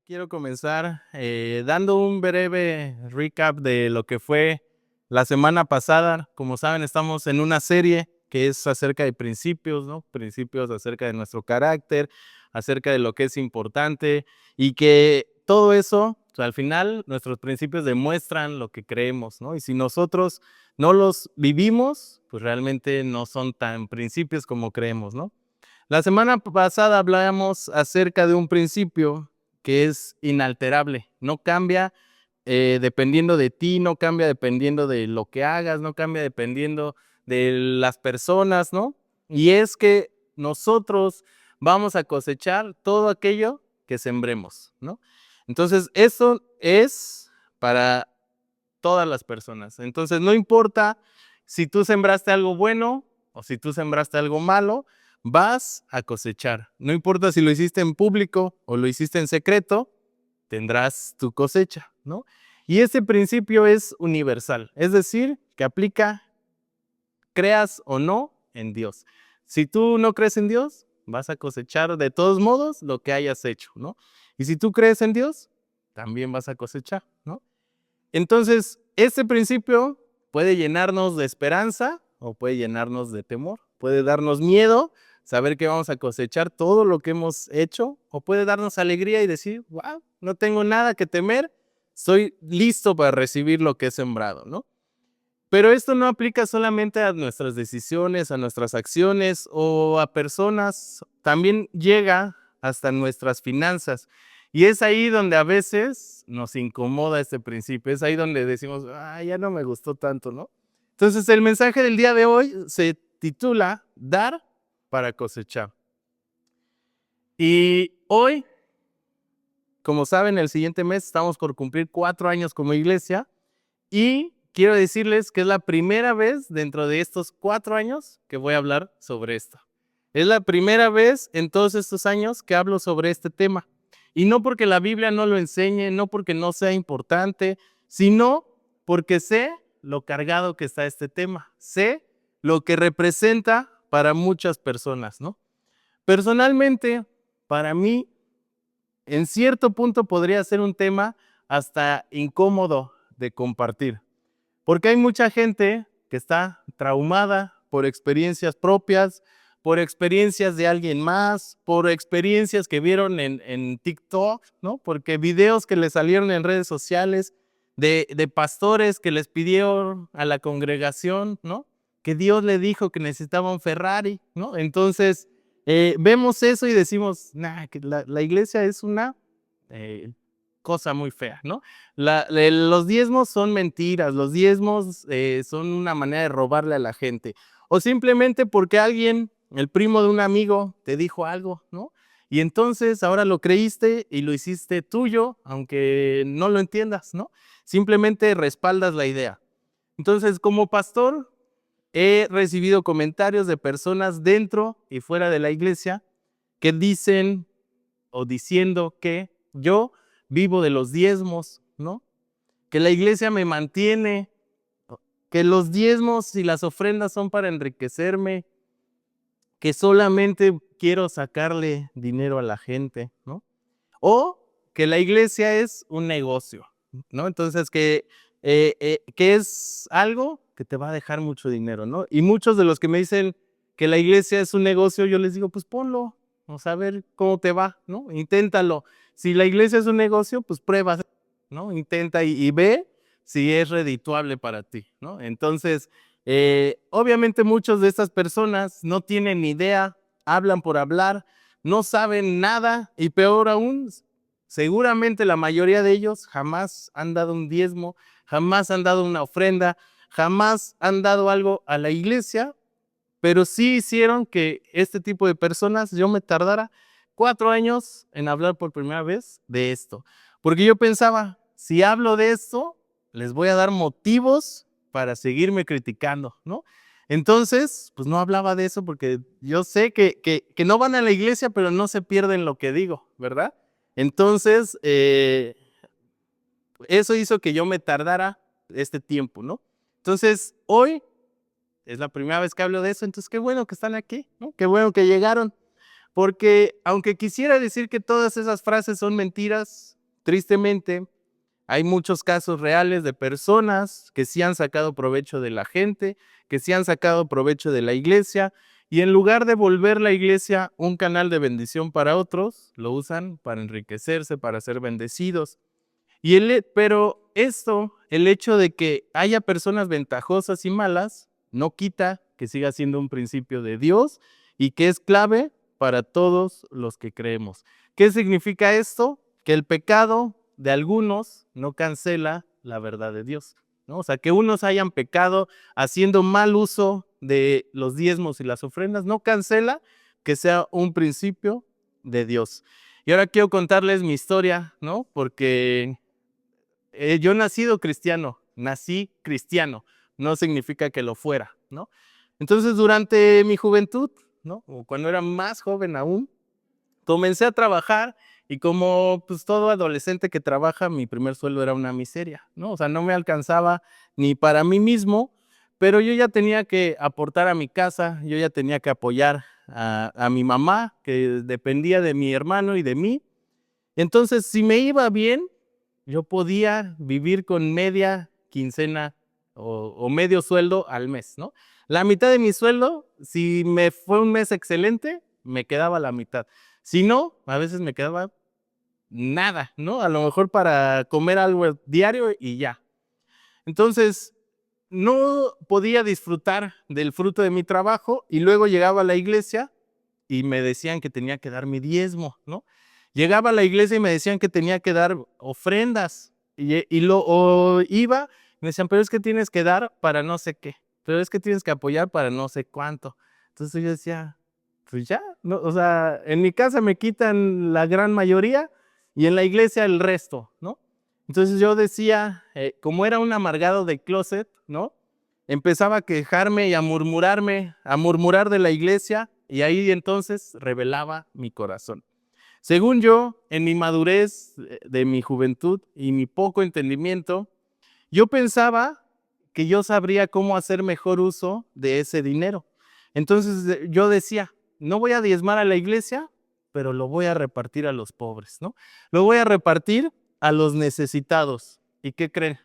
Quiero comenzar dando un breve recap de lo que fue la semana pasada. Como saben, estamos en una serie que es acerca de principios, ¿no? Principios acerca de nuestro carácter, acerca de lo que es importante y que todo eso, o sea, al final, nuestros principios demuestran lo que creemos, ¿no? Y si nosotros no los vivimos, pues realmente no son tan principios como creemos, ¿no? La semana pasada hablamos acerca de un principio que es inalterable, no cambia dependiendo de ti, no cambia dependiendo de lo que hagas, no cambia dependiendo de las personas, ¿no? Y es que nosotros vamos a cosechar todo aquello que sembremos, ¿no? Entonces, eso es para todas las personas. Entonces, no importa si tú sembraste algo bueno o si tú sembraste algo malo, vas a cosechar. No importa si lo hiciste en público o lo hiciste en secreto, tendrás tu cosecha, ¿no? Y ese principio es universal, es decir, que aplica, creas o no, en Dios. Si tú no crees en Dios, vas a cosechar de todos modos lo que hayas hecho, ¿no? Y si tú crees en Dios, también vas a cosechar, ¿no? Entonces, este principio puede llenarnos de esperanza o puede llenarnos de temor. Puede darnos miedo, saber que vamos a cosechar todo lo que hemos hecho, o puede darnos alegría y decir, wow, no tengo nada que temer, estoy listo para recibir lo que he sembrado, ¿no? Pero esto no aplica solamente a nuestras decisiones, a nuestras acciones o a personas, también llega hasta nuestras finanzas. Y es ahí donde a veces nos incomoda este principio, es ahí donde decimos, ya no me gustó tanto, ¿no? Entonces el mensaje del día de hoy se titula Dar para cosechar. Y hoy, como saben, el siguiente mes estamos por cumplir 4 años como iglesia. Y quiero decirles que es la primera vez dentro de estos 4 años que voy a hablar sobre esto. Es la primera vez en todos estos años que hablo sobre este tema. Y no porque la Biblia no lo enseñe, no porque no sea importante, sino porque sé lo cargado que está este tema. Sé lo que representa para muchas personas, ¿no? Personalmente, para mí, en cierto punto podría ser un tema hasta incómodo de compartir. Porque hay mucha gente que está traumada por experiencias propias, por experiencias de alguien más, por experiencias que vieron en TikTok, ¿no? Porque videos que les salieron en redes sociales de pastores que les pidieron a la congregación, ¿no? Que Dios le dijo que necesitaba un Ferrari, ¿no? Entonces, vemos eso y decimos, nah, que la iglesia es una eh, cosa muy fea, ¿no? Los diezmos son mentiras, los diezmos son una manera de robarle a la gente. O simplemente porque alguien, el primo de un amigo, te dijo algo, ¿no? Y entonces ahora lo creíste y lo hiciste tuyo, aunque no lo entiendas, ¿no? Simplemente respaldas la idea. Entonces, como pastor, he recibido comentarios de personas dentro y fuera de la iglesia que dicen o diciendo que yo vivo de los diezmos, ¿no? Que la iglesia me mantiene, que los diezmos y las ofrendas son para enriquecerme, que solamente quiero sacarle dinero a la gente, ¿no? O que la iglesia es un negocio, ¿no? Entonces, que es algo que te va a dejar mucho dinero, ¿no? Y muchos de los que me dicen que la iglesia es un negocio, yo les digo, pues ponlo, vamos a ver cómo te va, ¿no? Inténtalo. Si la iglesia es un negocio, pues prueba, ¿no? Intenta y ve si es redituable para ti, ¿no? Entonces, obviamente muchas de estas personas no tienen ni idea, hablan por hablar, no saben nada y peor aún, seguramente la mayoría de ellos jamás han dado un diezmo, jamás han dado una ofrenda, jamás han dado algo a la iglesia, pero sí hicieron que este tipo de personas, yo me tardara 4 años en hablar por primera vez de esto. Porque yo pensaba, si hablo de esto, les voy a dar motivos para seguirme criticando, ¿no? Entonces, pues no hablaba de eso porque yo sé que no van a la iglesia, pero no se pierden lo que digo, ¿verdad? Entonces, eso hizo que yo me tardara este tiempo, ¿no? Entonces, hoy es la primera vez que hablo de eso, entonces qué bueno que están aquí, ¿no? Qué bueno que llegaron, porque aunque quisiera decir que todas esas frases son mentiras, tristemente, hay muchos casos reales de personas que sí han sacado provecho de la gente, que sí han sacado provecho de la iglesia, y en lugar de volver la iglesia un canal de bendición para otros, lo usan para enriquecerse, para ser bendecidos. Pero el hecho de que haya personas ventajosas y malas, no quita que siga siendo un principio de Dios y que es clave para todos los que creemos. ¿Qué significa esto? Que el pecado de algunos no cancela la verdad de Dios, ¿no? O sea, que unos hayan pecado haciendo mal uso de los diezmos y las ofrendas, no cancela que sea un principio de Dios. Y ahora quiero contarles mi historia, ¿no? Porque yo nací cristiano, no significa que lo fuera, ¿no? Entonces, durante mi juventud, ¿no? O cuando era más joven aún, comencé a trabajar y como pues todo adolescente que trabaja, mi primer sueldo era una miseria, ¿no? O sea, no me alcanzaba ni para mí mismo, pero yo ya tenía que aportar a mi casa, yo ya tenía que apoyar a mi mamá, que dependía de mi hermano y de mí. Entonces, si me iba bien, yo podía vivir con media quincena o medio sueldo al mes, ¿no? La mitad de mi sueldo, si me fue un mes excelente, me quedaba la mitad. Si no, a veces me quedaba nada, ¿no? A lo mejor para comer algo diario y ya. Entonces, no podía disfrutar del fruto de mi trabajo y luego llegaba a la iglesia y me decían que tenía que dar mi diezmo, ¿no? Llegaba a la iglesia y me decían que tenía que dar ofrendas o iba y me decían, pero es que tienes que dar para no sé qué, pero es que tienes que apoyar para no sé cuánto. Entonces yo decía, pues ya, no, o sea, en mi casa me quitan la gran mayoría y en la iglesia el resto, ¿no? Entonces yo decía, como era un amargado de closet, ¿no? Empezaba a quejarme y a murmurar de la iglesia, y ahí entonces revelaba mi corazón. Según yo, en mi madurez de mi juventud y mi poco entendimiento, yo pensaba que yo sabría cómo hacer mejor uso de ese dinero. Entonces yo decía, no voy a diezmar a la iglesia, pero lo voy a repartir a los pobres, ¿no? Lo voy a repartir a los necesitados. ¿Y qué creen?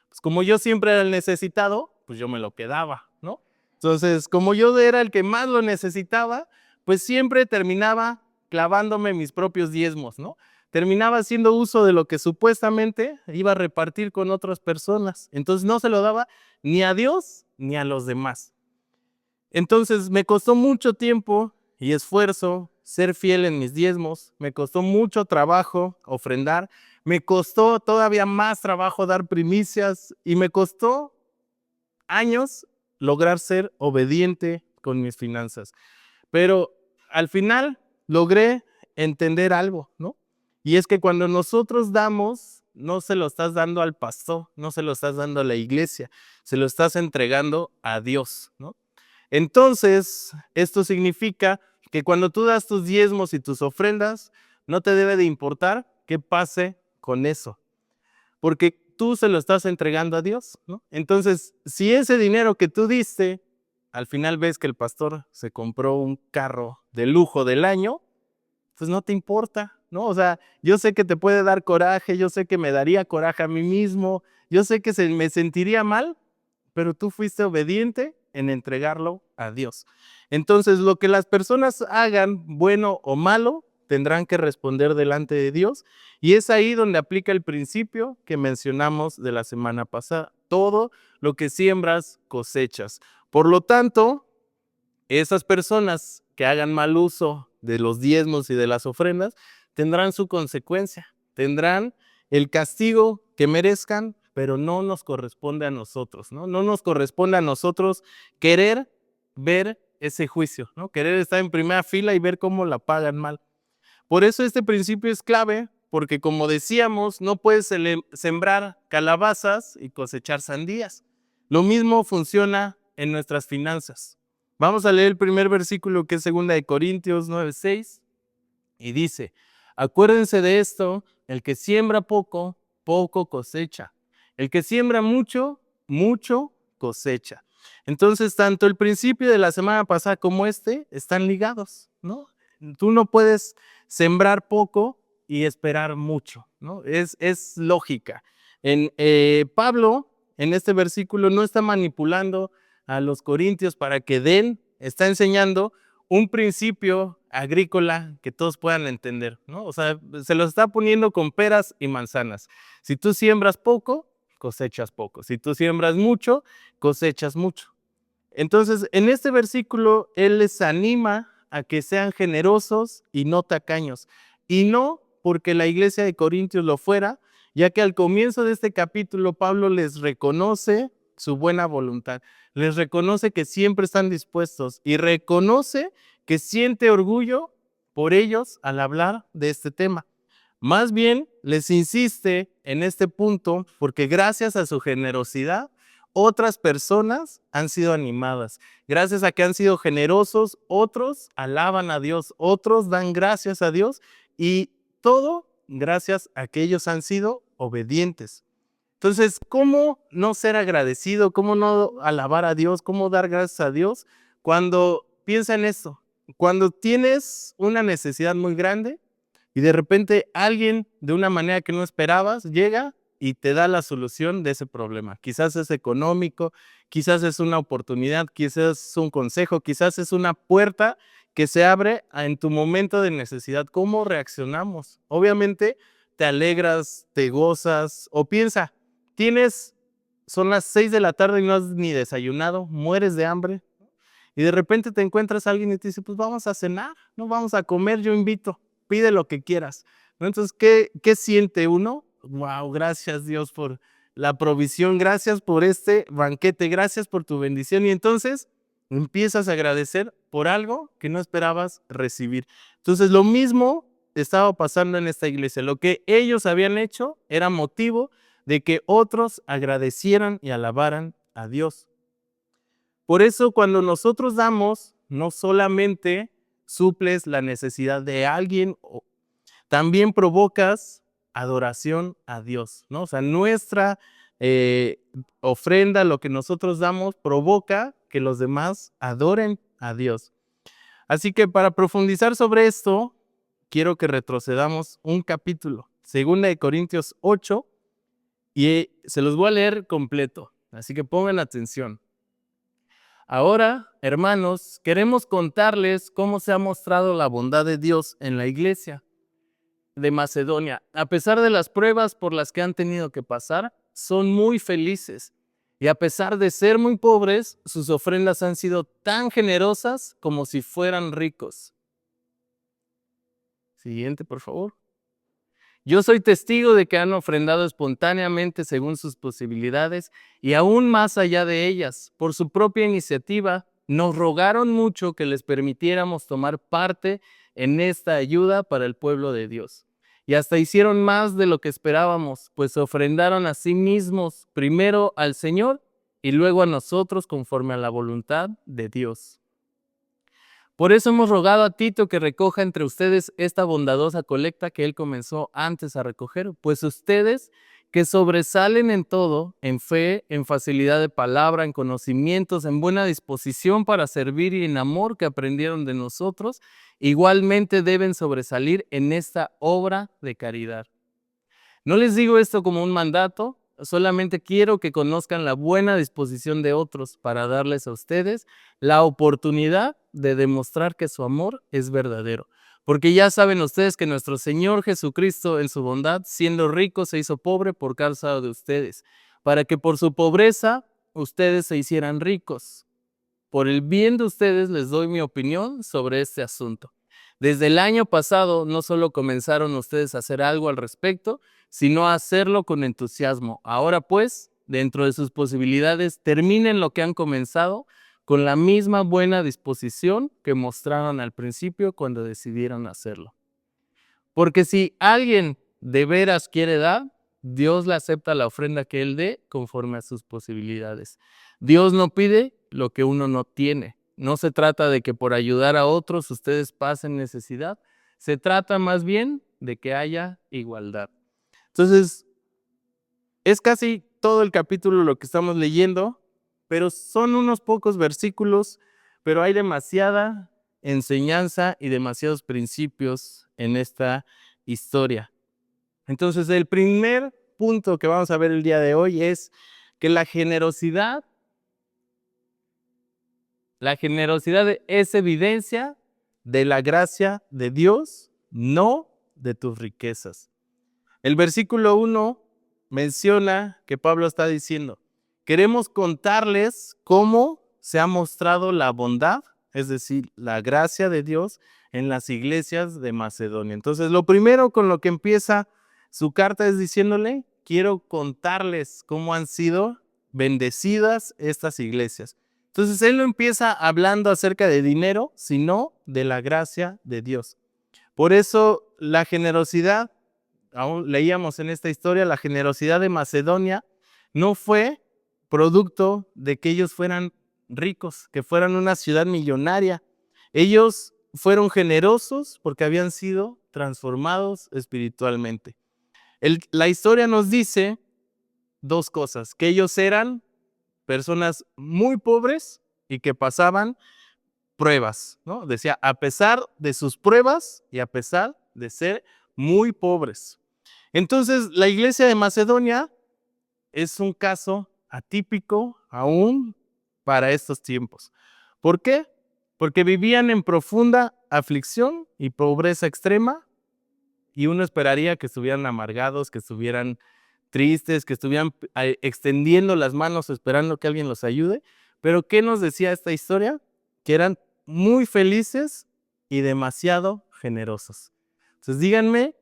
Pues como yo siempre era el necesitado, pues yo me lo quedaba, ¿no? Entonces, como yo era el que más lo necesitaba, pues siempre terminaba clavándome mis propios diezmos, ¿no? Terminaba haciendo uso de lo que supuestamente iba a repartir con otras personas. Entonces no se lo daba ni a Dios ni a los demás. Entonces me costó mucho tiempo y esfuerzo ser fiel en mis diezmos, me costó mucho trabajo ofrendar, me costó todavía más trabajo dar primicias y me costó años lograr ser obediente con mis finanzas. Pero al final logré entender algo, ¿no? Y es que cuando nosotros damos, no se lo estás dando al pastor, no se lo estás dando a la iglesia, se lo estás entregando a Dios, ¿no? Entonces, esto significa que cuando tú das tus diezmos y tus ofrendas, no te debe de importar qué pase con eso, porque tú se lo estás entregando a Dios, ¿no? Entonces, si ese dinero que tú diste, al final ves que el pastor se compró un carro de lujo del año, pues no te importa, ¿no? O sea, yo sé que te puede dar coraje, yo sé que me daría coraje a mí mismo, yo sé que me sentiría mal, pero tú fuiste obediente en entregarlo a Dios. Entonces, lo que las personas hagan, bueno o malo, tendrán que responder delante de Dios. Y es ahí donde aplica el principio que mencionamos de la semana pasada. Todo lo que siembras, cosechas. Por lo tanto, esas personas que hagan mal uso de los diezmos y de las ofrendas tendrán su consecuencia, tendrán el castigo que merezcan, pero no nos corresponde a nosotros, ¿no? No nos corresponde a nosotros querer ver ese juicio, ¿no? Querer estar en primera fila y ver cómo la pagan mal. Por eso este principio es clave, porque como decíamos, no puedes sembrar calabazas y cosechar sandías. Lo mismo funciona en nuestras finanzas. Vamos a leer el primer versículo, que es 2 de Corintios 9:6, y dice: acuérdense de esto, el que siembra poco, poco cosecha. El que siembra mucho, mucho cosecha. Entonces, tanto el principio de la semana pasada como este están ligados, ¿no? Tú no puedes sembrar poco y esperar mucho, ¿no? Es lógica. Pablo, en este versículo, no está manipulando a los corintios para que den, está enseñando un principio agrícola que todos puedan entender, ¿no? O sea, se los está poniendo con peras y manzanas. Si tú siembras poco, cosechas poco. Si tú siembras mucho, cosechas mucho. Entonces, en este versículo, él les anima a que sean generosos y no tacaños. Y no porque la iglesia de Corintios lo fuera, ya que al comienzo de este capítulo, Pablo les reconoce su buena voluntad. Les reconoce que siempre están dispuestos y reconoce que siente orgullo por ellos al hablar de este tema. Más bien, les insiste en este punto porque gracias a su generosidad, otras personas han sido animadas. Gracias a que han sido generosos, otros alaban a Dios, otros dan gracias a Dios y todo gracias a que ellos han sido obedientes. Entonces, ¿cómo no ser agradecido? ¿Cómo no alabar a Dios? ¿Cómo dar gracias a Dios? Cuando piensa en esto, cuando tienes una necesidad muy grande, y de repente alguien de una manera que no esperabas llega y te da la solución de ese problema. Quizás es económico, quizás es una oportunidad, quizás es un consejo, quizás es una puerta que se abre en tu momento de necesidad. ¿Cómo reaccionamos? Obviamente te alegras, te gozas o piensa, son las 6 de la tarde y no has ni desayunado, mueres de hambre y de repente te encuentras a alguien y te dice, pues vamos a cenar, no vamos a comer, yo invito. Pide lo que quieras, ¿no? Entonces, ¿qué siente uno? Wow, gracias Dios por la provisión, gracias por este banquete, gracias por tu bendición. Y entonces empiezas a agradecer por algo que no esperabas recibir. Entonces, lo mismo estaba pasando en esta iglesia. Lo que ellos habían hecho era motivo de que otros agradecieran y alabaran a Dios. Por eso, cuando nosotros damos, no solamente suples la necesidad de alguien, también provocas adoración a Dios, ¿no? O sea, nuestra ofrenda, lo que nosotros damos, provoca que los demás adoren a Dios. Así que para profundizar sobre esto, quiero que retrocedamos un capítulo, 2 Corintios 8, y se los voy a leer completo, así que pongan atención. Ahora, hermanos, queremos contarles cómo se ha mostrado la bondad de Dios en la iglesia de Macedonia. A pesar de las pruebas por las que han tenido que pasar, son muy felices. Y a pesar de ser muy pobres, sus ofrendas han sido tan generosas como si fueran ricos. Siguiente, por favor. Yo soy testigo de que han ofrendado espontáneamente según sus posibilidades y aún más allá de ellas. Por su propia iniciativa, nos rogaron mucho que les permitiéramos tomar parte en esta ayuda para el pueblo de Dios. Y hasta hicieron más de lo que esperábamos, pues ofrendaron a sí mismos primero al Señor y luego a nosotros conforme a la voluntad de Dios. Por eso hemos rogado a Tito que recoja entre ustedes esta bondadosa colecta que él comenzó antes a recoger, pues ustedes que sobresalen en todo, en fe, en facilidad de palabra, en conocimientos, en buena disposición para servir y en amor que aprendieron de nosotros, igualmente deben sobresalir en esta obra de caridad. No les digo esto como un mandato, solamente quiero que conozcan la buena disposición de otros para darles a ustedes la oportunidad de demostrar que su amor es verdadero. Porque ya saben ustedes que nuestro Señor Jesucristo en su bondad, siendo rico, se hizo pobre por causa de ustedes, para que por su pobreza ustedes se hicieran ricos. Por el bien de ustedes les doy mi opinión sobre este asunto. Desde el año pasado no solo comenzaron ustedes a hacer algo al respecto, sino a hacerlo con entusiasmo. Ahora pues, dentro de sus posibilidades, terminen lo que han comenzado con la misma buena disposición que mostraron al principio cuando decidieron hacerlo. Porque si alguien de veras quiere dar, Dios le acepta la ofrenda que él dé conforme a sus posibilidades. Dios no pide lo que uno no tiene. No se trata de que por ayudar a otros ustedes pasen necesidad. Se trata más bien de que haya igualdad. Entonces, es casi todo el capítulo lo que estamos leyendo, pero son unos pocos versículos, pero hay demasiada enseñanza y demasiados principios en esta historia. Entonces, el primer punto que vamos a ver el día de hoy es que la generosidad es evidencia de la gracia de Dios, no de tus riquezas. El versículo 1 menciona que Pablo está diciendo, queremos contarles cómo se ha mostrado la bondad, es decir, la gracia de Dios en las iglesias de Macedonia. Entonces, lo primero con lo que empieza su carta es diciéndole, quiero contarles cómo han sido bendecidas estas iglesias. Entonces, él no empieza hablando acerca de dinero, sino de la gracia de Dios. Por eso, la generosidad, aún leíamos en esta historia, la generosidad de Macedonia no fue producto de que ellos fueran ricos, que fueran una ciudad millonaria. Ellos fueron generosos porque habían sido transformados espiritualmente. La historia nos dice dos cosas, que ellos eran personas muy pobres y que pasaban pruebas, ¿no? Decía, a pesar de sus pruebas y a pesar de ser muy pobres. Entonces, la iglesia de Macedonia es un caso atípico aún para estos tiempos. ¿Por qué? Porque vivían en profunda aflicción y pobreza extrema y uno esperaría que estuvieran amargados, que estuvieran tristes, que estuvieran extendiendo las manos esperando que alguien los ayude. Pero ¿qué nos decía esta historia? Que eran muy felices y demasiado generosos. Entonces díganme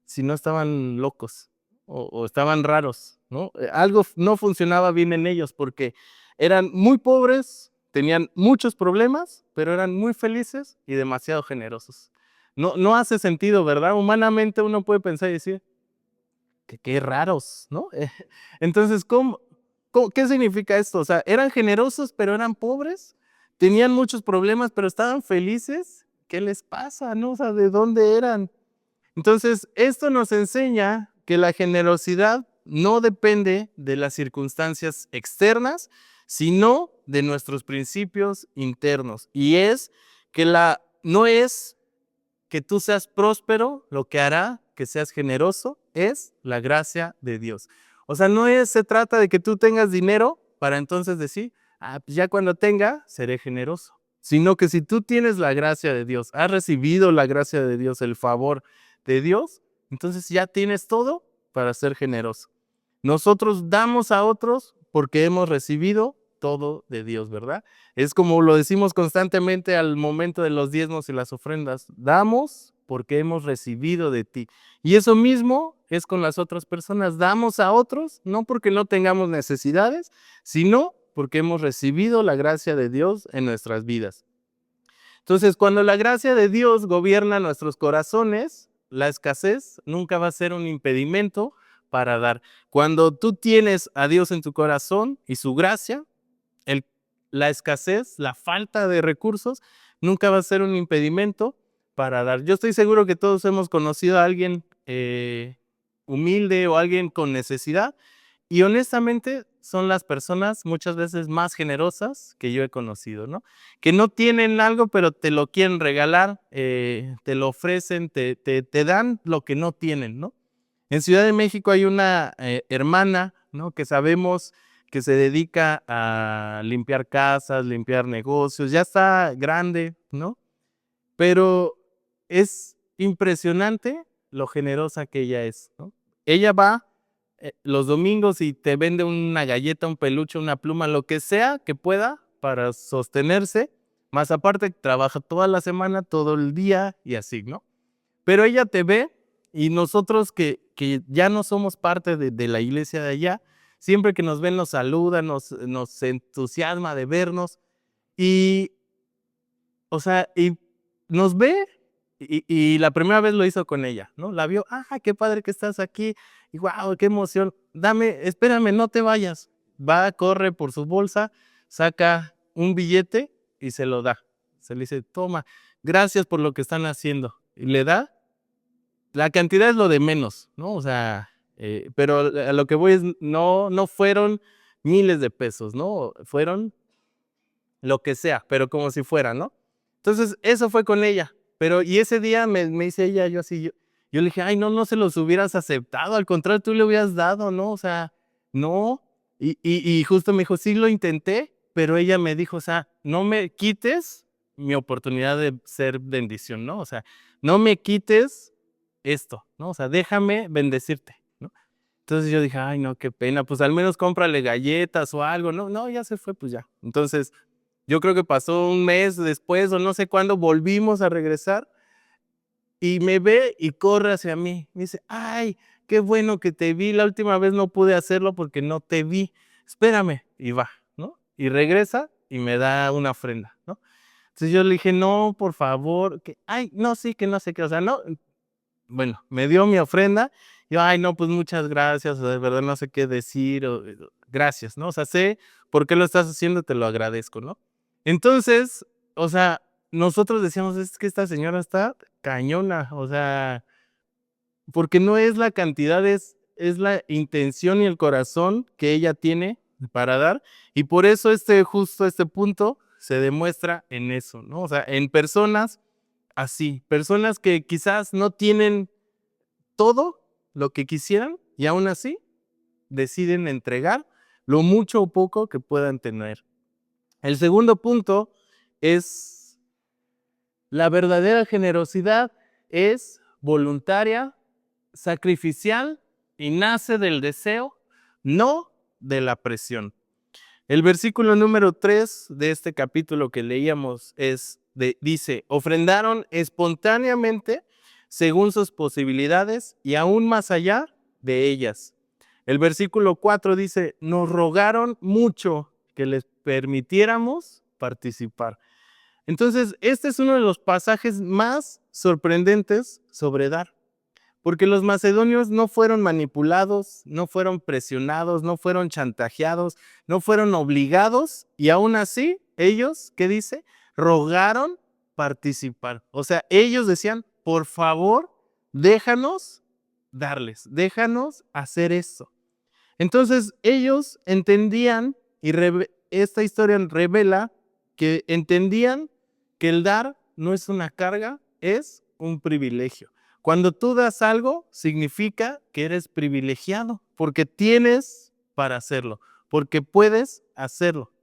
si no estaban locos o estaban raros, ¿no? Algo no funcionaba bien en ellos porque eran muy pobres, tenían muchos problemas, pero eran muy felices y demasiado generosos. No hace sentido, ¿verdad? Humanamente uno puede pensar y decir, qué raros, ¿no? Entonces, ¿qué significa esto? O sea, eran generosos, pero eran pobres, tenían muchos problemas, pero estaban felices. ¿Qué les pasa, no? O sea, ¿de dónde eran? Entonces, esto nos enseña que la generosidad no depende de las circunstancias externas, sino de nuestros principios internos. Y es que no es que tú seas próspero lo que hará que seas generoso, es la gracia de Dios. O sea, se trata de que tú tengas dinero para entonces decir, pues ya cuando tenga, seré generoso. Sino que si tú tienes la gracia de Dios, has recibido la gracia de Dios, el favor de Dios, entonces ya tienes todo para ser generoso. Nosotros damos a otros porque hemos recibido todo de Dios, ¿verdad? Es como lo decimos constantemente al momento de los diezmos y las ofrendas. Damos porque hemos recibido de ti. Y eso mismo es con las otras personas. Damos a otros no porque no tengamos necesidades, sino porque hemos recibido la gracia de Dios en nuestras vidas. Entonces, cuando la gracia de Dios gobierna nuestros corazones, la escasez nunca va a ser un impedimento para dar. Cuando tú tienes a Dios en tu corazón y su gracia, la escasez, la falta de recursos, nunca va a ser un impedimento para dar. Yo estoy seguro que todos hemos conocido a alguien humilde o alguien con necesidad y honestamente son las personas muchas veces más generosas que yo he conocido, ¿no? Que no tienen algo pero te lo quieren regalar, te lo ofrecen, te dan lo que no tienen, ¿no? En Ciudad de México hay una hermana, ¿no? Que sabemos que se dedica a limpiar casas, limpiar negocios, ya está grande, ¿no? Pero es impresionante lo generosa que ella es, ¿no? Ella va los domingos y te vende una galleta, un peluche, una pluma, lo que sea que pueda para sostenerse, más aparte trabaja toda la semana, todo el día y así, ¿no? Pero ella te ve y nosotros que ya no somos parte de la iglesia de allá, siempre que nos ven nos saluda, nos entusiasma de vernos y, o sea, y nos ve y la primera vez lo hizo con ella, ¿no? La vio, qué padre que estás aquí y wow, qué emoción. Espérame, no te vayas. Va, corre por su bolsa, saca un billete y se lo da. Se le dice, toma, gracias por lo que están haciendo. Y le da. La cantidad es lo de menos, ¿no? O sea, pero a lo que voy es, no fueron miles de pesos, ¿no? Fueron lo que sea, pero como si fuera, ¿no? Entonces, eso fue con ella. Pero, y ese día me dice ella, yo le dije, ay, no, no se los hubieras aceptado, al contrario, tú le hubieras dado, ¿no? O sea, no. Y justo me dijo, sí lo intenté, pero ella me dijo, o sea, no me quites mi oportunidad de ser bendición, ¿no? O sea, no me quites esto, ¿no? O sea, déjame bendecirte, ¿no? Entonces yo dije, ay, no, qué pena, pues al menos cómprale galletas o algo, no, no, ya se fue, pues ya. Entonces, yo creo que pasó un mes después o no sé cuándo volvimos a regresar y me ve y corre hacia mí. Me dice, ay, qué bueno que te vi, la última vez no pude hacerlo porque no te vi, espérame, y va, ¿no? Y regresa y me da una ofrenda, ¿no? Entonces yo le dije, no, por favor, que, ay, no, sí, que no sé qué, o sea, no, bueno, me dio mi ofrenda, yo, ay, no, pues muchas gracias, de verdad no sé qué decir, gracias, ¿no? O sea, sé por qué lo estás haciendo, te lo agradezco, ¿no? Entonces, o sea, nosotros decíamos, es que esta señora está cañona, o sea, porque no es la cantidad, es la intención y el corazón que ella tiene para dar, y por eso justo este punto se demuestra en eso, ¿no? O sea, en personas así, personas que quizás no tienen todo lo que quisieran y aún así deciden entregar lo mucho o poco que puedan tener. El segundo punto es la verdadera generosidad es voluntaria, sacrificial y nace del deseo, no de la presión. El versículo número 3 de este capítulo que leíamos dice, ofrendaron espontáneamente según sus posibilidades y aún más allá de ellas. El versículo 4 dice, nos rogaron mucho que les permitiéramos participar. Entonces, este es uno de los pasajes más sorprendentes sobre dar. Porque los macedonios no fueron manipulados, no fueron presionados, no fueron chantajeados, no fueron obligados y aún así ellos, ¿qué dice? Rogaron participar. O sea, ellos decían, por favor, déjanos darles, déjanos hacer esto. Entonces ellos entendían y esta historia revela que entendían que el dar no es una carga, es un privilegio. Cuando tú das algo, significa que eres privilegiado, porque tienes para hacerlo, porque puedes hacerlo.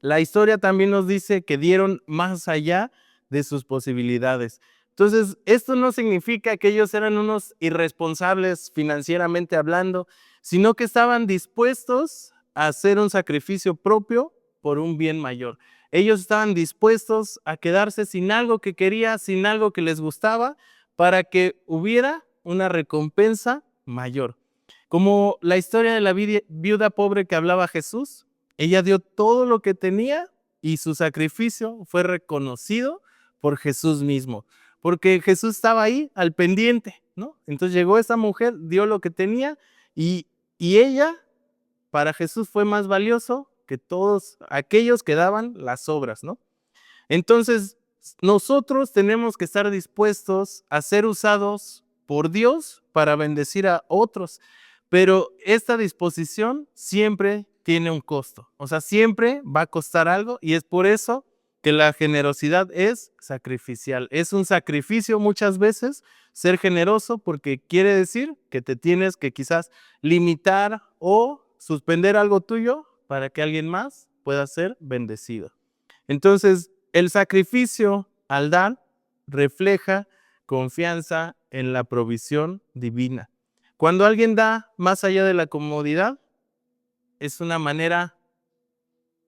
La historia también nos dice que dieron más allá de sus posibilidades. Entonces, esto no significa que ellos eran unos irresponsables financieramente hablando, sino que estaban dispuestos a hacer un sacrificio propio por un bien mayor. Ellos estaban dispuestos a quedarse sin algo que quería, sin algo que les gustaba, para que hubiera una recompensa mayor. Como la historia de la viuda pobre que hablaba Jesús, ella dio todo lo que tenía y su sacrificio fue reconocido por Jesús mismo, porque Jesús estaba ahí al pendiente, ¿no? Entonces llegó esa mujer, dio lo que tenía y ella para Jesús fue más valioso que todos aquellos que daban las obras, ¿no? Entonces, nosotros tenemos que estar dispuestos a ser usados por Dios para bendecir a otros, pero esta disposición siempre tiene un costo, o sea, siempre va a costar algo y es por eso que la generosidad es sacrificial. Es un sacrificio muchas veces ser generoso porque quiere decir que te tienes que quizás limitar o suspender algo tuyo para que alguien más pueda ser bendecido. Entonces, el sacrificio al dar refleja confianza en la provisión divina. Cuando alguien da más allá de la comodidad, es una manera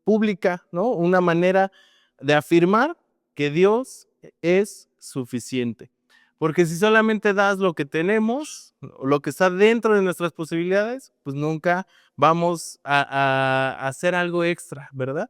pública, ¿no? Una manera de afirmar que Dios es suficiente. Porque si solamente das lo que tenemos, lo que está dentro de nuestras posibilidades, pues nunca vamos a hacer algo extra, ¿verdad?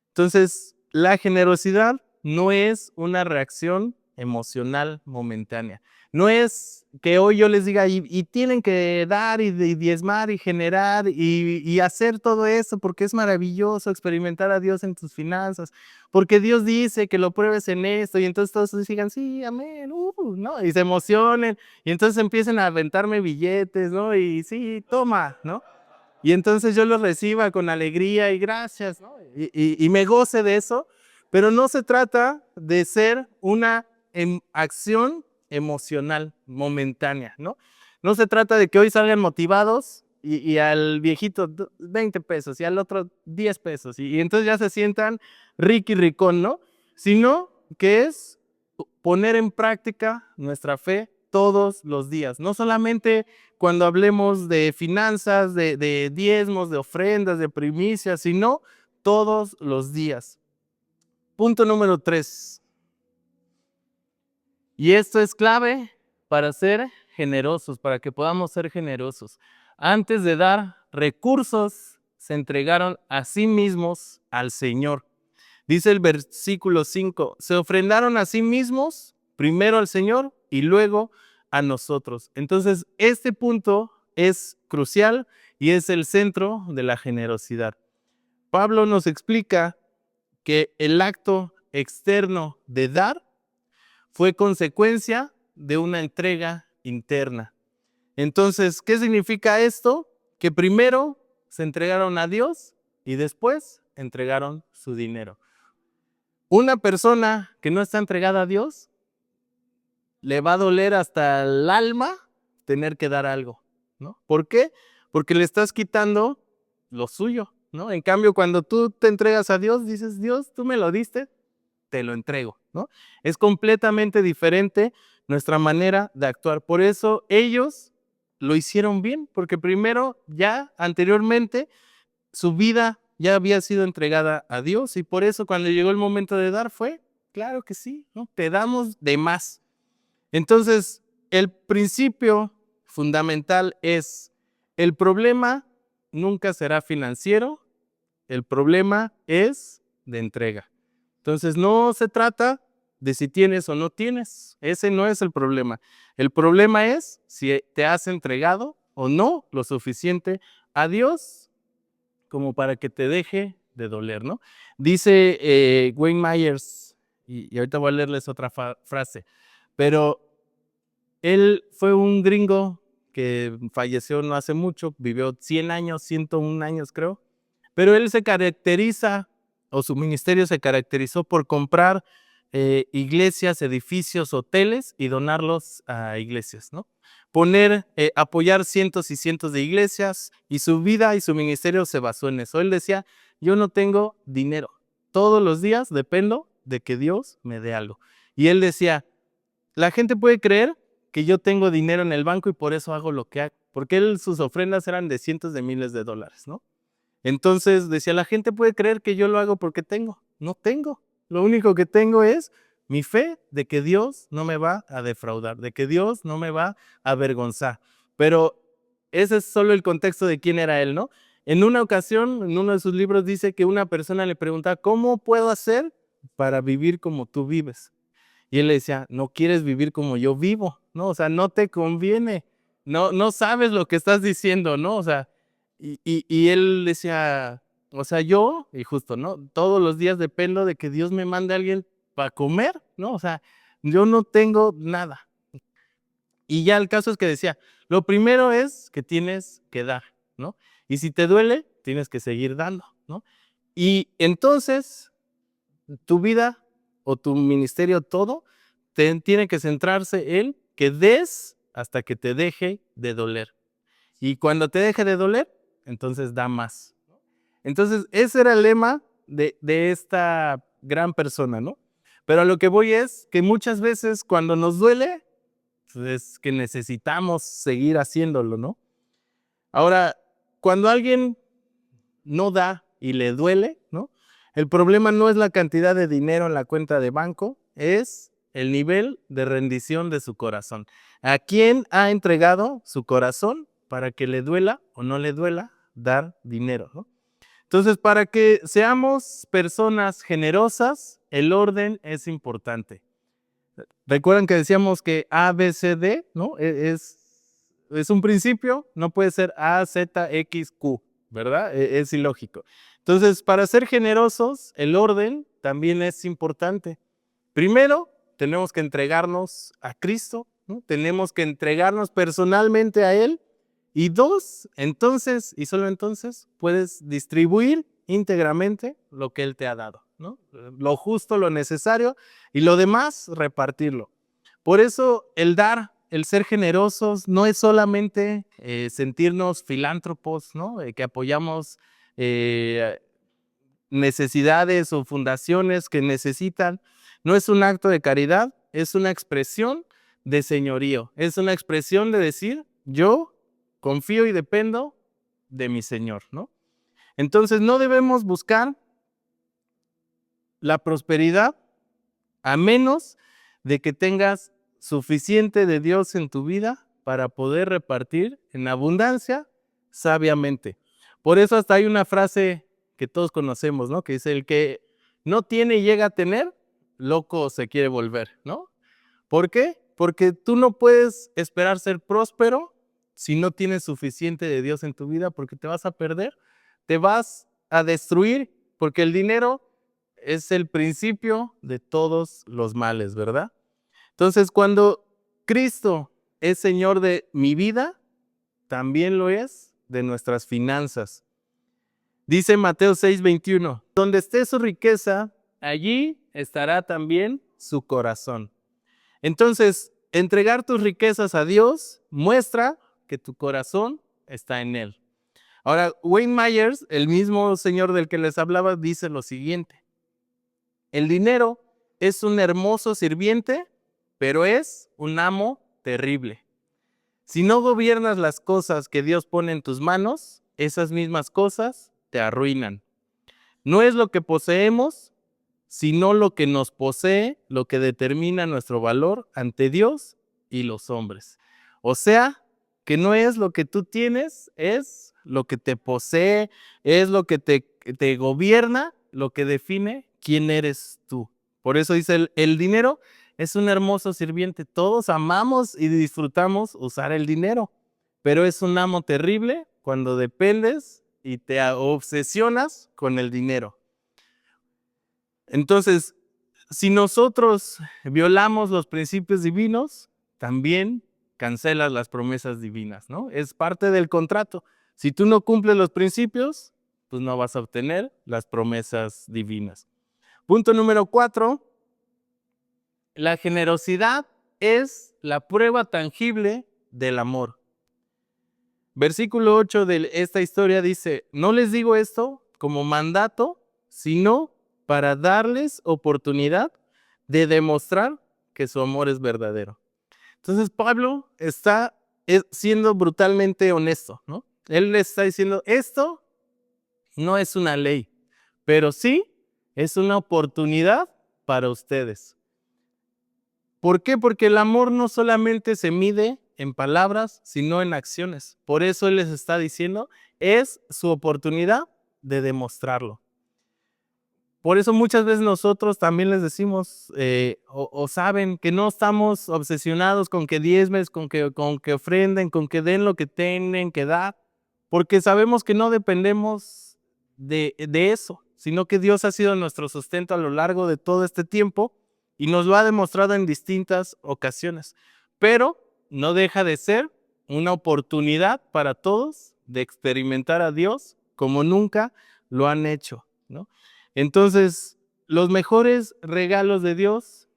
Entonces, la generosidad no es una reacción emocional momentánea. No es que hoy yo les diga, y tienen que dar y diezmar y generar y hacer todo eso porque es maravilloso experimentar a Dios en tus finanzas, porque Dios dice que lo pruebes en esto y entonces todos digan, sí, amén, ¿no? Y se emocionen y entonces empiecen a aventarme billetes, ¿no? Y sí, toma, ¿no? Y entonces yo lo reciba con alegría y gracias, ¿no? Y me goce de eso, pero no se trata de ser una acción emocional, momentánea, ¿no? No se trata de que hoy salgan motivados y al viejito 20 pesos y al otro 10 pesos y entonces ya se sientan rico y ricón, ¿no? Sino que es poner en práctica nuestra fe todos los días, no solamente cuando hablemos de finanzas, de diezmos, de ofrendas, de primicias, sino todos los días. Punto número 3. Y esto es clave para ser generosos, para que podamos ser generosos. Antes de dar recursos, se entregaron a sí mismos al Señor. Dice el versículo 5, se ofrendaron a sí mismos, primero al Señor y luego a nosotros. Entonces, este punto es crucial y es el centro de la generosidad. Pablo nos explica que el acto externo de dar fue consecuencia de una entrega interna. Entonces, ¿qué significa esto? Que primero se entregaron a Dios y después entregaron su dinero. Una persona que no está entregada a Dios, le va a doler hasta el alma tener que dar algo, ¿no? ¿Por qué? Porque le estás quitando lo suyo, ¿no? En cambio, cuando tú te entregas a Dios, dices, Dios, tú me lo diste, te lo entrego, ¿no? Es completamente diferente nuestra manera de actuar. Por eso ellos lo hicieron bien, porque primero, ya anteriormente, su vida ya había sido entregada a Dios y por eso cuando llegó el momento de dar fue, claro que sí, ¿no? Te damos de más. Entonces, el principio fundamental es, el problema nunca será financiero, el problema es de entrega. Entonces, no se trata de si tienes o no tienes, ese no es el problema. El problema es si te has entregado o no lo suficiente a Dios como para que te deje de doler, ¿no? Dice Wayne Myers, y ahorita voy a leerles otra frase, pero él fue un gringo que falleció no hace mucho, vivió 100 años, 101 años creo, pero él se caracteriza, o su ministerio se caracterizó por comprar iglesias, edificios, hoteles y donarlos a iglesias, ¿no? Apoyar cientos y cientos de iglesias y su vida y su ministerio se basó en eso. Él decía, yo no tengo dinero, todos los días dependo de que Dios me dé algo. Y él decía, la gente puede creer que yo tengo dinero en el banco y por eso hago lo que hago, porque sus ofrendas eran de cientos de miles de dólares, ¿no? Entonces decía, la gente puede creer que yo lo hago porque tengo. No tengo. Lo único que tengo es mi fe de que Dios no me va a defraudar, de que Dios no me va a avergonzar. Pero ese es solo el contexto de quién era él, ¿no? En una ocasión, en uno de sus libros dice que una persona le preguntaba, ¿cómo puedo hacer para vivir como tú vives? Y él le decía, no quieres vivir como yo vivo, ¿no? O sea, no te conviene, no sabes lo que estás diciendo, ¿no? O sea, y él decía, o sea, yo, y justo, ¿no? Todos los días dependo de que Dios me mande a alguien para comer, ¿no? O sea, yo no tengo nada. Y ya el caso es que decía, lo primero es que tienes que dar, ¿no? Y si te duele, tienes que seguir dando, ¿no? Y entonces, tu vida o tu ministerio, todo, tiene que centrarse en que des hasta que te deje de doler. Y cuando te deje de doler, entonces da más. Entonces, ese era el lema de esta gran persona, ¿no? Pero a lo que voy es que muchas veces cuando nos duele, pues es que necesitamos seguir haciéndolo, ¿no? Ahora, cuando alguien no da y le duele, ¿no? El problema no es la cantidad de dinero en la cuenta de banco, es el nivel de rendición de su corazón. ¿A quién ha entregado su corazón para que le duela o no le duela dar dinero, ¿no? Entonces, para que seamos personas generosas, el orden es importante. Recuerdan que decíamos que A, B, C, D, ¿no? Es un principio, no puede ser A, Z, X, Q, ¿verdad? Es ilógico. Entonces, para ser generosos, el orden también es importante. Primero, tenemos que entregarnos a Cristo, ¿no? Tenemos que entregarnos personalmente a Él. Y dos, entonces, y solo entonces, puedes distribuir íntegramente lo que Él te ha dado. ¿no? Lo justo, lo necesario, y lo demás, repartirlo. Por eso el dar, el ser generosos, no es solamente sentirnos filántropos, ¿no? Que apoyamos necesidades o fundaciones que necesitan. No es un acto de caridad, es una expresión de señorío. Es una expresión de decir, yo confío y dependo de mi Señor, ¿no? Entonces no debemos buscar la prosperidad a menos de que tengas suficiente de Dios en tu vida para poder repartir en abundancia sabiamente. Por eso hasta hay una frase que todos conocemos, ¿no? Que dice, el que no tiene y llega a tener, loco se quiere volver, ¿no? ¿Por qué? Porque tú no puedes esperar ser próspero si no tienes suficiente de Dios en tu vida, porque te vas a perder, te vas a destruir, porque el dinero es el principio de todos los males, ¿verdad? Entonces, cuando Cristo es Señor de mi vida, también lo es de nuestras finanzas. Dice Mateo 6:21, donde esté su riqueza, allí estará también su corazón. Entonces, entregar tus riquezas a Dios muestra que tu corazón está en Él. Ahora, Wayne Myers, el mismo señor del que les hablaba, dice lo siguiente: el dinero es un hermoso sirviente, pero es un amo terrible. Si no gobiernas las cosas que Dios pone en tus manos, esas mismas cosas te arruinan. No es lo que poseemos, sino lo que nos posee, lo que determina nuestro valor ante Dios y los hombres. O sea, que no es lo que tú tienes, es lo que te posee, es lo que te gobierna, lo que define quién eres tú. Por eso dice, el dinero es un hermoso sirviente. Todos amamos y disfrutamos usar el dinero, pero es un amo terrible cuando dependes y te obsesionas con el dinero. Entonces, si nosotros violamos los principios divinos, también cancelas las promesas divinas, ¿no? Es parte del contrato. Si tú no cumples los principios, pues no vas a obtener las promesas divinas. Punto número 4. La generosidad es la prueba tangible del amor. Versículo 8 de esta historia dice, no les digo esto como mandato, sino para darles oportunidad de demostrar que su amor es verdadero. Entonces Pablo está siendo brutalmente honesto, ¿no? Él le está diciendo, esto no es una ley, pero sí es una oportunidad para ustedes. ¿Por qué? Porque el amor no solamente se mide en palabras, sino en acciones. Por eso él les está diciendo, es su oportunidad de demostrarlo. Por eso muchas veces nosotros también les decimos, o saben que no estamos obsesionados con que diezmes, con que ofrenden, con que den lo que tienen que dar, porque sabemos que no dependemos de eso, sino que Dios ha sido nuestro sustento a lo largo de todo este tiempo y nos lo ha demostrado en distintas ocasiones. Pero no deja de ser una oportunidad para todos de experimentar a Dios como nunca lo han hecho, ¿no? Entonces, los mejores regalos de Dios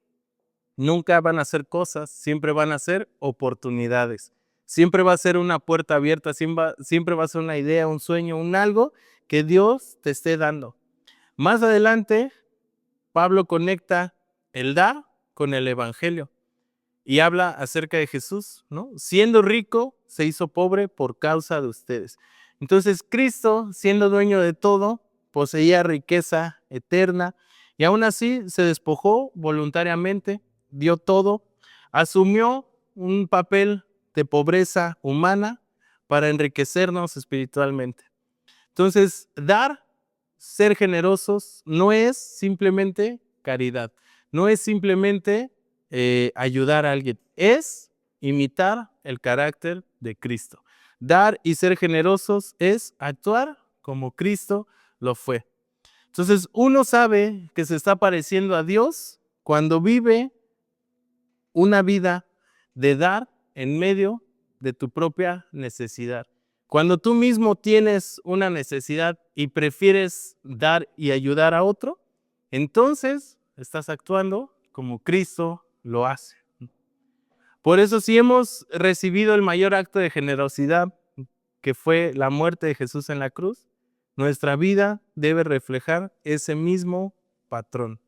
nunca van a ser cosas, siempre van a ser oportunidades. Siempre va a ser una puerta abierta, siempre va a ser una idea, un sueño, un algo que Dios te esté dando. Más adelante, Pablo conecta el dar con el evangelio y habla acerca de Jesús, ¿no? Siendo rico, se hizo pobre por causa de ustedes. Entonces, Cristo, siendo dueño de todo, poseía riqueza eterna y aún así se despojó voluntariamente, dio todo, asumió un papel de pobreza humana para enriquecernos espiritualmente. Entonces, dar, ser generosos, no es simplemente caridad, no es simplemente ayudar a alguien, es imitar el carácter de Cristo. Dar y ser generosos es actuar como Cristo lo fue. Entonces, uno sabe que se está pareciendo a Dios cuando vive una vida de dar en medio de tu propia necesidad. Cuando tú mismo tienes una necesidad y prefieres dar y ayudar a otro, entonces estás actuando como Cristo lo hace. Por eso, si hemos recibido el mayor acto de generosidad, que fue la muerte de Jesús en la cruz, nuestra vida debe reflejar ese mismo patrón.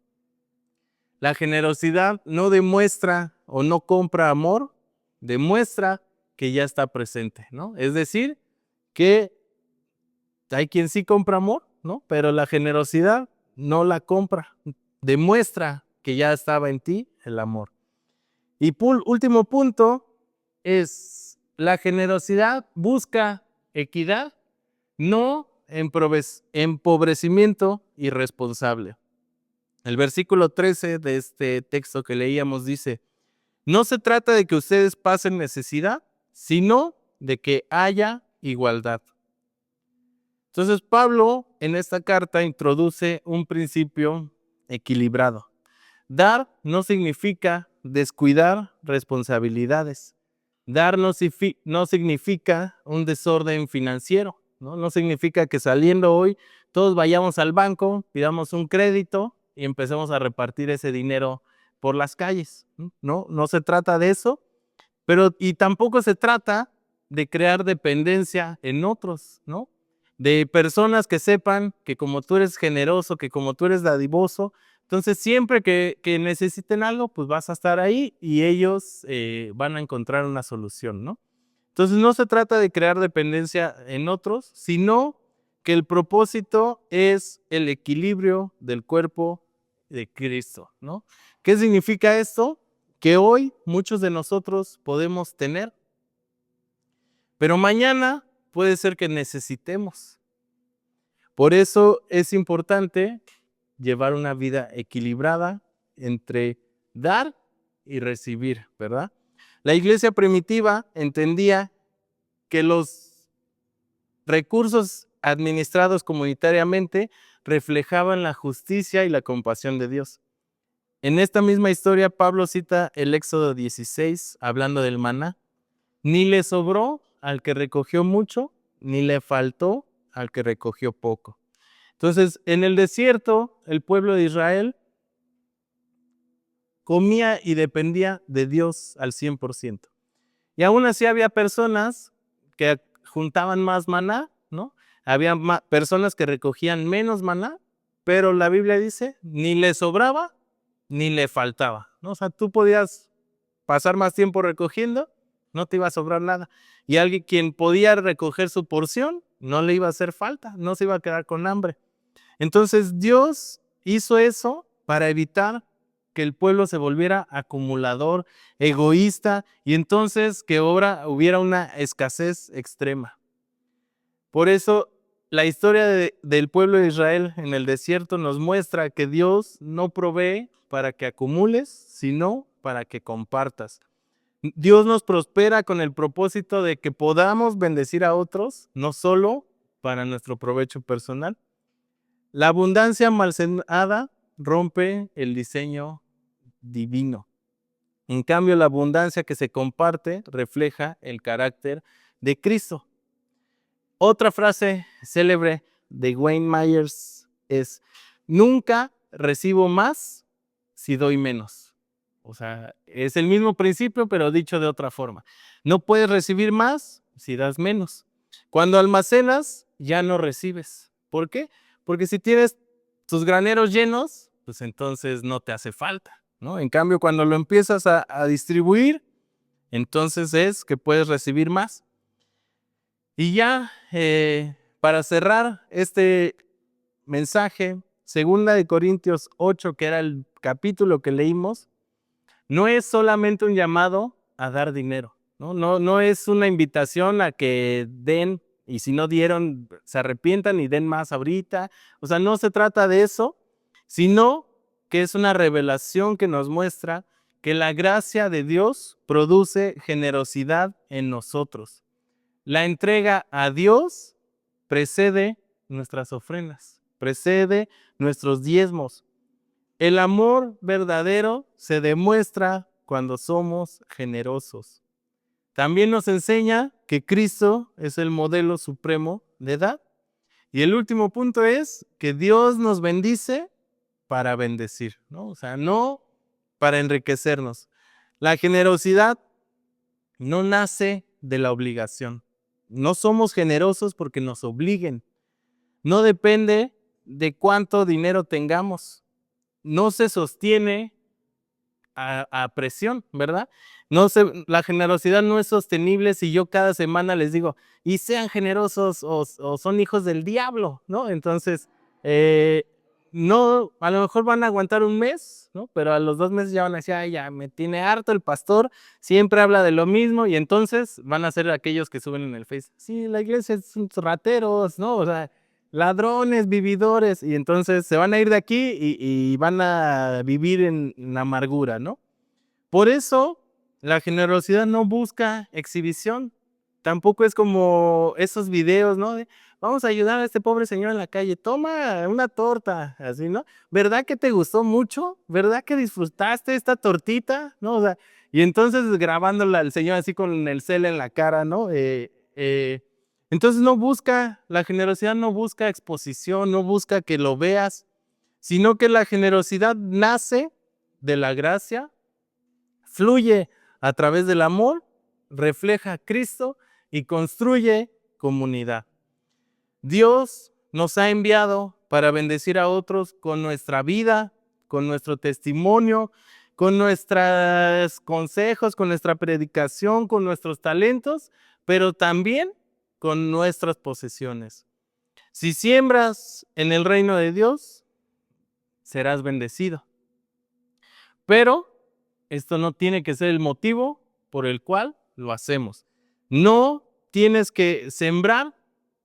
La generosidad no demuestra o no compra amor, demuestra que ya está presente, ¿no? Es decir, que hay quien sí compra amor, ¿no? Pero la generosidad no la compra, demuestra que ya estaba en ti el amor. Y último punto es, la generosidad busca equidad, no empobrecimiento irresponsable. El versículo 13 de este texto que leíamos dice, no se trata de que ustedes pasen necesidad, sino de que haya igualdad. Entonces Pablo en esta carta introduce un principio equilibrado. Dar no significa descuidar responsabilidades. Dar no significa un desorden financiero, ¿no? No significa que saliendo hoy todos vayamos al banco, pidamos un crédito y empecemos a repartir ese dinero por las calles. No se trata de eso, y tampoco se trata de crear dependencia en otros, ¿no? De personas que sepan que como tú eres generoso, que como tú eres dadivoso, entonces siempre que necesiten algo, pues vas a estar ahí y ellos van a encontrar una solución, ¿no? Entonces no se trata de crear dependencia en otros, sino que el propósito es el equilibrio del cuerpo de Cristo, ¿no? ¿Qué significa esto? Que hoy muchos de nosotros podemos tener, pero mañana puede ser que necesitemos. Por eso es importante llevar una vida equilibrada entre dar y recibir, ¿verdad? La iglesia primitiva entendía que los recursos administrados comunitariamente reflejaban la justicia y la compasión de Dios. En esta misma historia, Pablo cita el Éxodo 16, hablando del maná. Ni le sobró al que recogió mucho, ni le faltó al que recogió poco. Entonces, en el desierto, el pueblo de Israel comía y dependía de Dios al 100%. Y aún así había personas que juntaban más maná, ¿no? Había personas que recogían menos maná, pero la Biblia dice, ni le sobraba, ni le faltaba, ¿no? O sea, tú podías pasar más tiempo recogiendo, no te iba a sobrar nada. Y alguien quien podía recoger su porción, no le iba a hacer falta, no se iba a quedar con hambre. Entonces Dios hizo eso para evitar que el pueblo se volviera acumulador, egoísta, y entonces que hubiera una escasez extrema. Por eso la historia del pueblo de Israel en el desierto nos muestra que Dios no provee para que acumules, sino para que compartas. Dios nos prospera con el propósito de que podamos bendecir a otros, no solo para nuestro provecho personal. La abundancia almacenada rompe el diseño divino. En cambio, la abundancia que se comparte refleja el carácter de Cristo. Otra frase célebre de Wayne Myers es, nunca recibo más si doy menos. O sea, es el mismo principio, pero dicho de otra forma. No puedes recibir más si das menos. Cuando almacenas, ya no recibes. ¿Por qué? Porque si tienes tus graneros llenos, pues entonces no te hace falta, ¿no? En cambio, cuando lo empiezas a distribuir, entonces es que puedes recibir más. Y ya, para cerrar este mensaje, 2 Corintios 8, que era el capítulo que leímos, no es solamente un llamado a dar dinero, ¿no? No es una invitación a que den, y si no dieron, se arrepientan y den más ahorita. O sea, no se trata de eso, sino que es una revelación que nos muestra que la gracia de Dios produce generosidad en nosotros. La entrega a Dios precede nuestras ofrendas, precede nuestros diezmos. El amor verdadero se demuestra cuando somos generosos. También nos enseña que Cristo es el modelo supremo de dar. Y el último punto es que Dios nos bendice para bendecir, ¿no? O sea, no para enriquecernos. La generosidad no nace de la obligación. No somos generosos porque nos obliguen. No depende de cuánto dinero tengamos. No se sostiene a presión, ¿verdad? La generosidad no es sostenible si yo cada semana les digo, y sean generosos o son hijos del diablo, ¿no? Entonces, no, a lo mejor van a aguantar un mes, ¿no? Pero a los 2 meses ya van a decir, ay, ya me tiene harto el pastor, siempre habla de lo mismo, y entonces van a ser aquellos que suben en el Face, sí, la iglesia son rateros, ¿no? O sea, ladrones, vividores, y entonces se van a ir de aquí y van a vivir en amargura, ¿no? Por eso, la generosidad no busca exhibición, tampoco es como esos videos, ¿no? De, vamos a ayudar a este pobre señor en la calle, toma una torta, así, ¿no? ¿Verdad que te gustó mucho? ¿Verdad que disfrutaste esta tortita? ¿No? O sea, y entonces grabándola al señor así con el cel en la cara, ¿no? Entonces la generosidad no busca exposición, no busca que lo veas, sino que la generosidad nace de la gracia, fluye a través del amor, refleja a Cristo y construye comunidad. Dios nos ha enviado para bendecir a otros con nuestra vida, con nuestro testimonio, con nuestros consejos, con nuestra predicación, con nuestros talentos, pero también con nuestras posesiones. Si siembras en el reino de Dios, serás bendecido. Pero esto no tiene que ser el motivo por el cual lo hacemos. No tienes que sembrar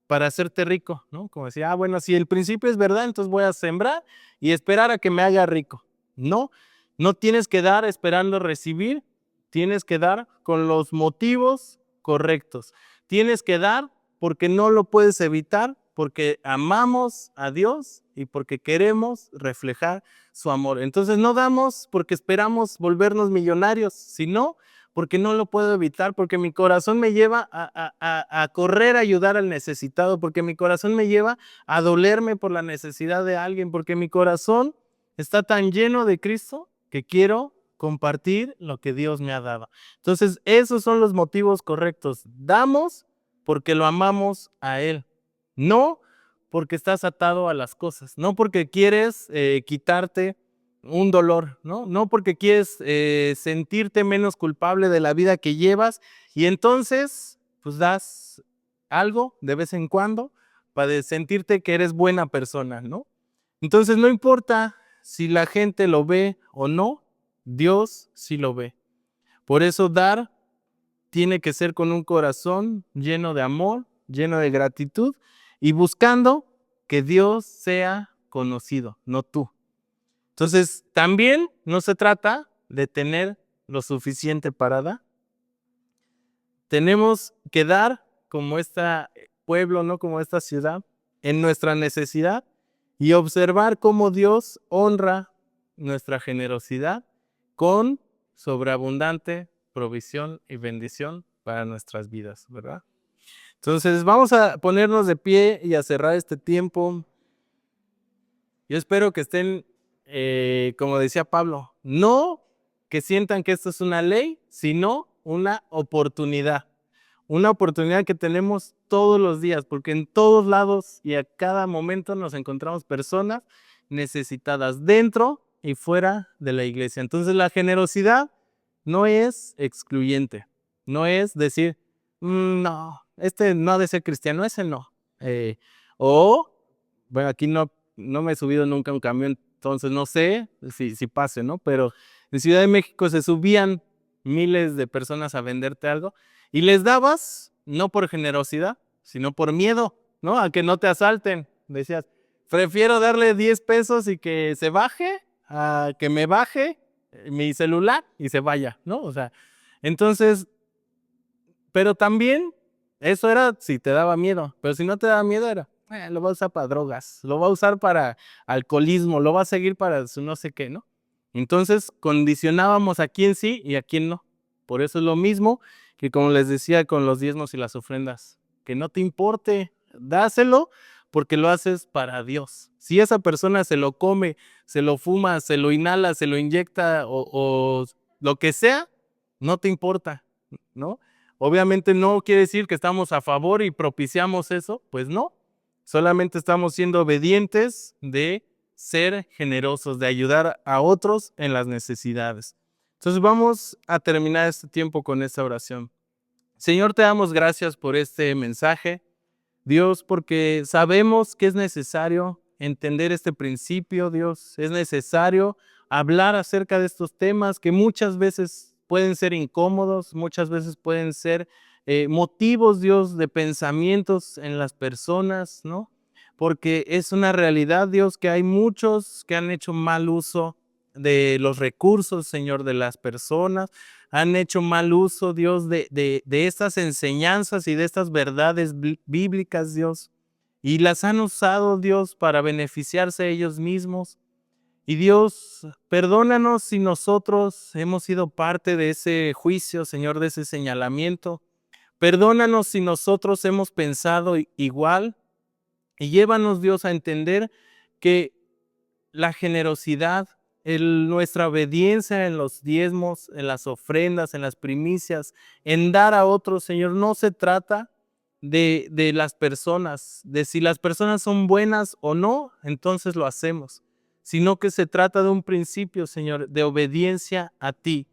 para hacerte rico, ¿no? Como decía, bueno, si el principio es verdad, entonces voy a sembrar y esperar a que me haga rico. No, no tienes que dar esperando recibir, tienes que dar con los motivos correctos. Tienes que dar porque no lo puedes evitar, porque amamos a Dios y porque queremos reflejar su amor. Entonces no damos porque esperamos volvernos millonarios, sino porque no lo puedo evitar, porque mi corazón me lleva a correr a ayudar al necesitado, porque mi corazón me lleva a dolerme por la necesidad de alguien, porque mi corazón está tan lleno de Cristo que quiero compartir lo que Dios me ha dado. Entonces, esos son los motivos correctos. Damos porque lo amamos a Él, no porque estás atado a las cosas, no porque quieres quitarte un dolor, ¿no? No porque quieres sentirte menos culpable de la vida que llevas y entonces pues das algo de vez en cuando para sentirte que eres buena persona, ¿no? Entonces no importa si la gente lo ve o no, Dios sí lo ve. Por eso dar tiene que ser con un corazón lleno de amor, lleno de gratitud y buscando que Dios sea conocido, no tú. Entonces, también no se trata de tener lo suficiente para dar. Tenemos que dar como este pueblo, ¿no? Como esta ciudad, en nuestra necesidad y observar cómo Dios honra nuestra generosidad con sobreabundante provisión y bendición para nuestras vidas, ¿verdad? Entonces, vamos a ponernos de pie y a cerrar este tiempo. Yo espero que estén, como decía Pablo, no que sientan que esto es una ley, sino una oportunidad. Una oportunidad que tenemos todos los días, porque en todos lados y a cada momento nos encontramos personas necesitadas dentro y fuera de la iglesia. Entonces la generosidad no es excluyente, no es decir, no, este no ha de ser cristiano, ese no. O, bueno, aquí no me he subido nunca a un camión, entonces no sé si pase, ¿no? Pero en Ciudad de México se subían miles de personas a venderte algo y les dabas, no por generosidad, sino por miedo, ¿no? A que no te asalten. Decías, prefiero darle 10 pesos y que se baje, a que me baje mi celular y se vaya, ¿no? O sea, entonces, pero también eso era si te daba miedo, pero si no te daba miedo era, lo va a usar para drogas, lo va a usar para alcoholismo, lo va a seguir para su no sé qué, ¿no? Entonces condicionábamos a quién sí y a quién no. Por eso es lo mismo que como les decía con los diezmos y las ofrendas, que no te importe, dáselo porque lo haces para Dios. Si esa persona se lo come, se lo fuma, se lo inhala, se lo inyecta o lo que sea, no te importa, ¿no? Obviamente no quiere decir que estamos a favor y propiciamos eso, pues no. Solamente estamos siendo obedientes de ser generosos, de ayudar a otros en las necesidades. Entonces vamos a terminar este tiempo con esta oración. Señor, te damos gracias por este mensaje. Dios, porque sabemos que es necesario entender este principio, Dios. Es necesario hablar acerca de estos temas que muchas veces pueden ser incómodos, muchas veces pueden ser motivos, Dios, de pensamientos en las personas, ¿no? Porque es una realidad, Dios, que hay muchos que han hecho mal uso de los recursos, Señor, de las personas, han hecho mal uso, Dios, de estas enseñanzas y de estas verdades bíblicas, Dios, y las han usado, Dios, para beneficiarse ellos mismos. Y Dios, perdónanos si nosotros hemos sido parte de ese juicio, Señor, de ese señalamiento. Perdónanos si nosotros hemos pensado igual y llévanos, Dios, a entender que la generosidad, nuestra obediencia en los diezmos, en las ofrendas, en las primicias, en dar a otros, Señor, no se trata de las personas, de si las personas son buenas o no, entonces lo hacemos, sino que se trata de un principio, Señor, de obediencia a ti.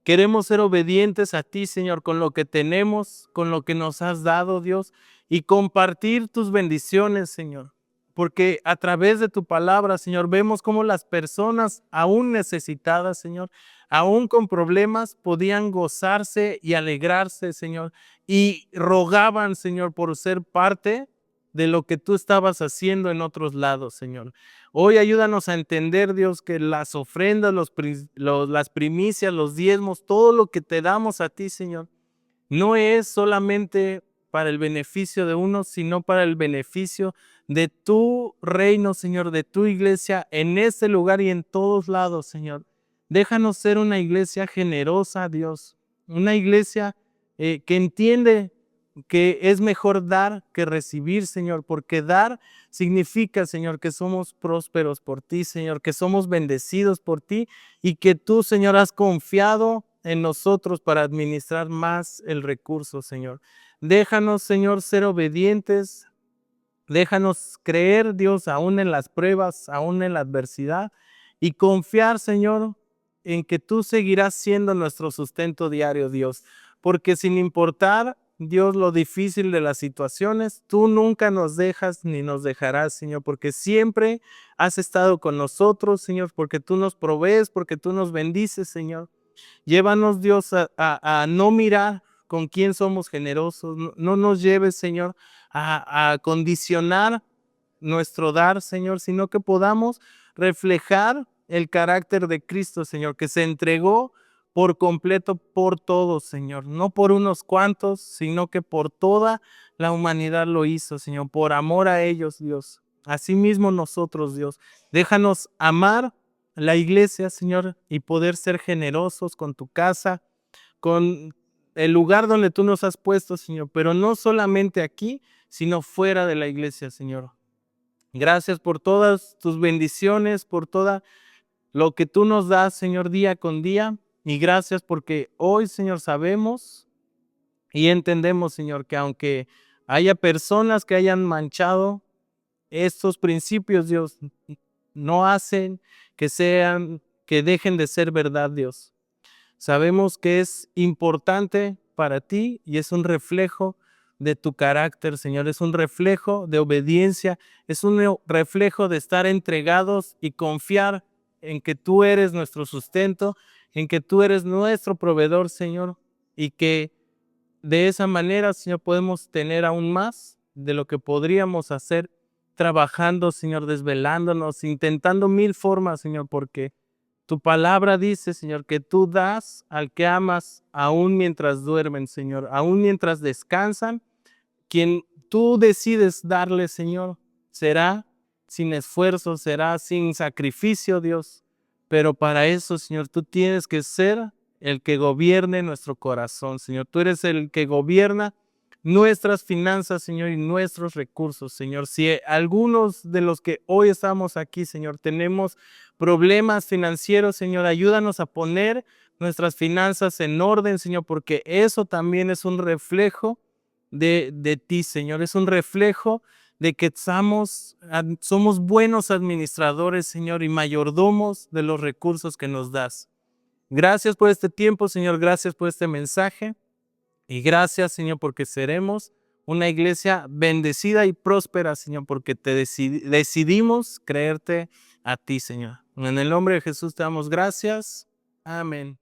Queremos ser obedientes a ti, Señor, con lo que tenemos, con lo que nos has dado, Dios, y compartir tus bendiciones, Señor. Porque a través de tu palabra, Señor, vemos cómo las personas aún necesitadas, Señor, aún con problemas, podían gozarse y alegrarse, Señor, y rogaban, Señor, por ser parte de lo que tú estabas haciendo en otros lados, Señor. Hoy ayúdanos a entender, Dios, que las ofrendas, las primicias, los diezmos, todo lo que te damos a ti, Señor, no es solamente para el beneficio de uno, sino para el beneficio de tu reino, Señor, de tu iglesia, en este lugar y en todos lados, Señor. Déjanos ser una iglesia generosa, Dios, una iglesia que entiende que es mejor dar que recibir, Señor, porque dar significa, Señor, que somos prósperos por ti, Señor, que somos bendecidos por ti y que tú, Señor, has confiado en nosotros para administrar más el recurso, Señor. Déjanos, Señor, ser obedientes. Déjanos creer, Dios, aún en las pruebas, aún en la adversidad, y confiar, Señor, en que tú seguirás siendo nuestro sustento diario, Dios. Porque sin importar, Dios, lo difícil de las situaciones, tú nunca nos dejas ni nos dejarás, Señor, porque siempre has estado con nosotros, Señor, porque tú nos provees, porque tú nos bendices, Señor. Llévanos, Dios, a no mirar con quién somos generosos. No nos lleves, Señor, a condicionar nuestro dar, Señor, sino que podamos reflejar el carácter de Cristo, Señor, que se entregó por completo por todos, Señor. No por unos cuantos, sino que por toda la humanidad lo hizo, Señor, por amor a ellos, Dios. Asimismo nosotros, Dios. Déjanos amar la iglesia, Señor, y poder ser generosos con tu casa, con el lugar donde tú nos has puesto, Señor, pero no solamente aquí, sino fuera de la iglesia, Señor. Gracias por todas tus bendiciones, por todo lo que tú nos das, Señor, día con día. Y gracias porque hoy, Señor, sabemos y entendemos, Señor, que aunque haya personas que hayan manchado estos principios, Dios, no hacen que dejen de ser verdad, Dios. Sabemos que es importante para ti y es un reflejo de tu carácter, Señor. Es un reflejo de obediencia, es un reflejo de estar entregados y confiar en que tú eres nuestro sustento, en que tú eres nuestro proveedor, Señor, y que de esa manera, Señor, podemos tener aún más de lo que podríamos hacer trabajando, Señor, desvelándonos, intentando mil formas, Señor, porque tu palabra dice, Señor, que tú das al que amas aún mientras duermen, Señor, aún mientras descansan. Quien tú decides darle, Señor, será sin esfuerzo, será sin sacrificio, Dios. Pero para eso, Señor, tú tienes que ser el que gobierne nuestro corazón, Señor. Tú eres el que gobierna nuestras finanzas, Señor, y nuestros recursos, Señor. Si algunos de los que hoy estamos aquí, Señor, tenemos problemas financieros, Señor, ayúdanos a poner nuestras finanzas en orden, Señor, porque eso también es un reflejo de ti, Señor. Es un reflejo de que somos buenos administradores, Señor, y mayordomos de los recursos que nos das. Gracias por este tiempo, Señor. Gracias por este mensaje. Y gracias, Señor, porque seremos una iglesia bendecida y próspera, Señor, porque decidimos creerte a ti, Señor. En el nombre de Jesús te damos gracias. Amén.